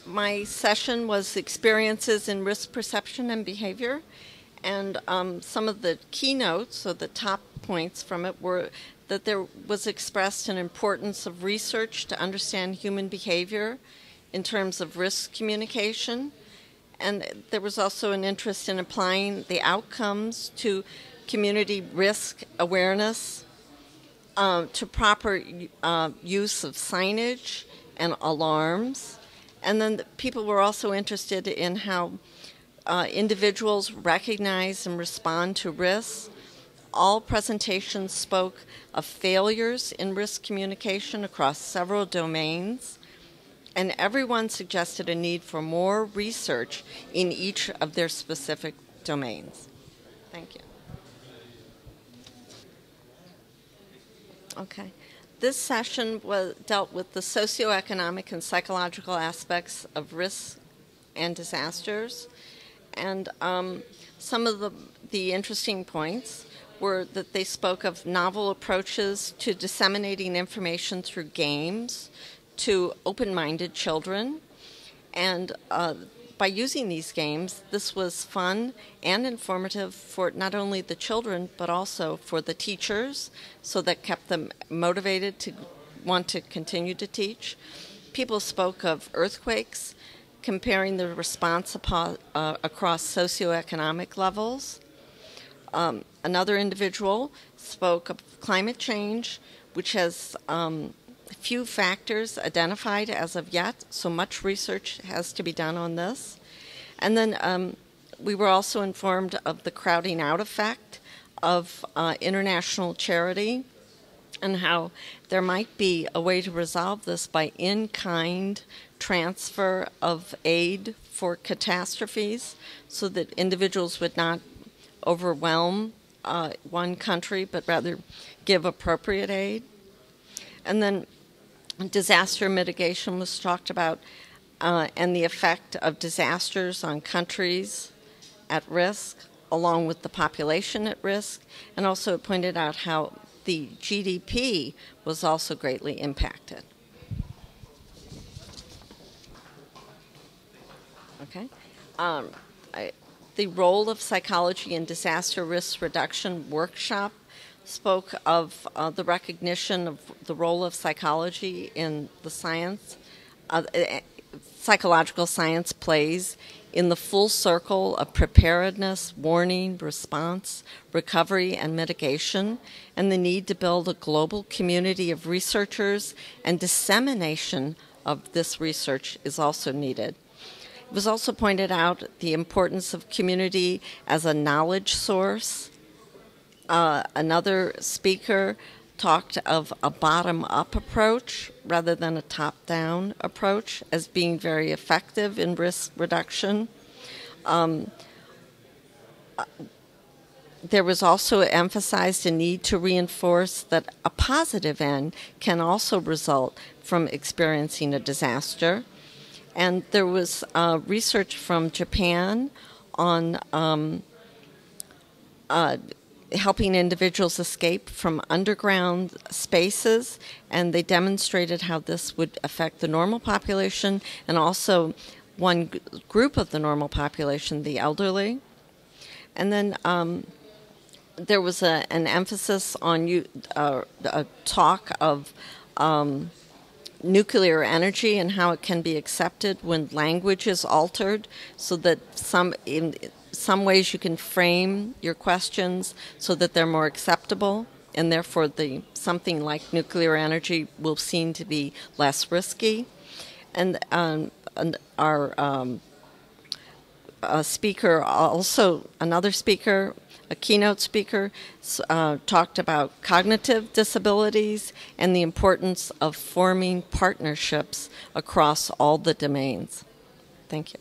my session was experiences in risk perception and behavior, and some of the keynotes, or the top points from it, were that there was expressed an importance of research to understand human behavior in terms of risk communication, and there was also an interest in applying the outcomes to community risk awareness, to proper use of signage and alarms. And then people were also interested in how individuals recognize and respond to risks. All presentations spoke of failures in risk communication across several domains, and everyone suggested a need for more research in each of their specific domains. Thank you. Okay. This session dealt with the socioeconomic and psychological aspects of risks and disasters. And some of the interesting points were that they spoke of novel approaches to disseminating information through games to open-minded children. And by using these games, this was fun and informative for not only the children, but also for the teachers, so that kept them motivated to want to continue to teach. People spoke of earthquakes, comparing the response across socioeconomic levels. Another individual spoke of climate change, which has few factors identified as of yet, so much research has to be done on this. And then we were also informed of the crowding out effect of international charity, and how there might be a way to resolve this by in-kind transfer of aid for catastrophes, so that individuals would not overwhelm one country, but rather give appropriate aid. And then disaster mitigation was talked about, and the effect of disasters on countries at risk, along with the population at risk, and also it pointed out how the GDP was also greatly impacted. Okay. The role of psychology in disaster risk reduction workshop spoke of the recognition of the role of psychology in the science. Psychological science plays in the full circle of preparedness, warning, response, recovery, and mitigation, and the need to build a global community of researchers and dissemination of this research is also needed. It was also pointed out the importance of community as a knowledge source. Another speaker talked of a bottom-up approach rather than a top-down approach as being very effective in risk reduction. There was also emphasized a need to reinforce that a positive end can also result from experiencing a disaster. And there was research from Japan on helping individuals escape from underground spaces, and they demonstrated how this would affect the normal population and also one group of the normal population, the elderly. And then there was an emphasis on a talk of nuclear energy and how it can be accepted when language is altered, so that in some ways you can frame your questions so that they're more acceptable, and therefore something like nuclear energy will seem to be less risky. And our speaker, also another speaker, a keynote speaker, talked about cognitive disabilities and the importance of forming partnerships across all the domains. Thank you.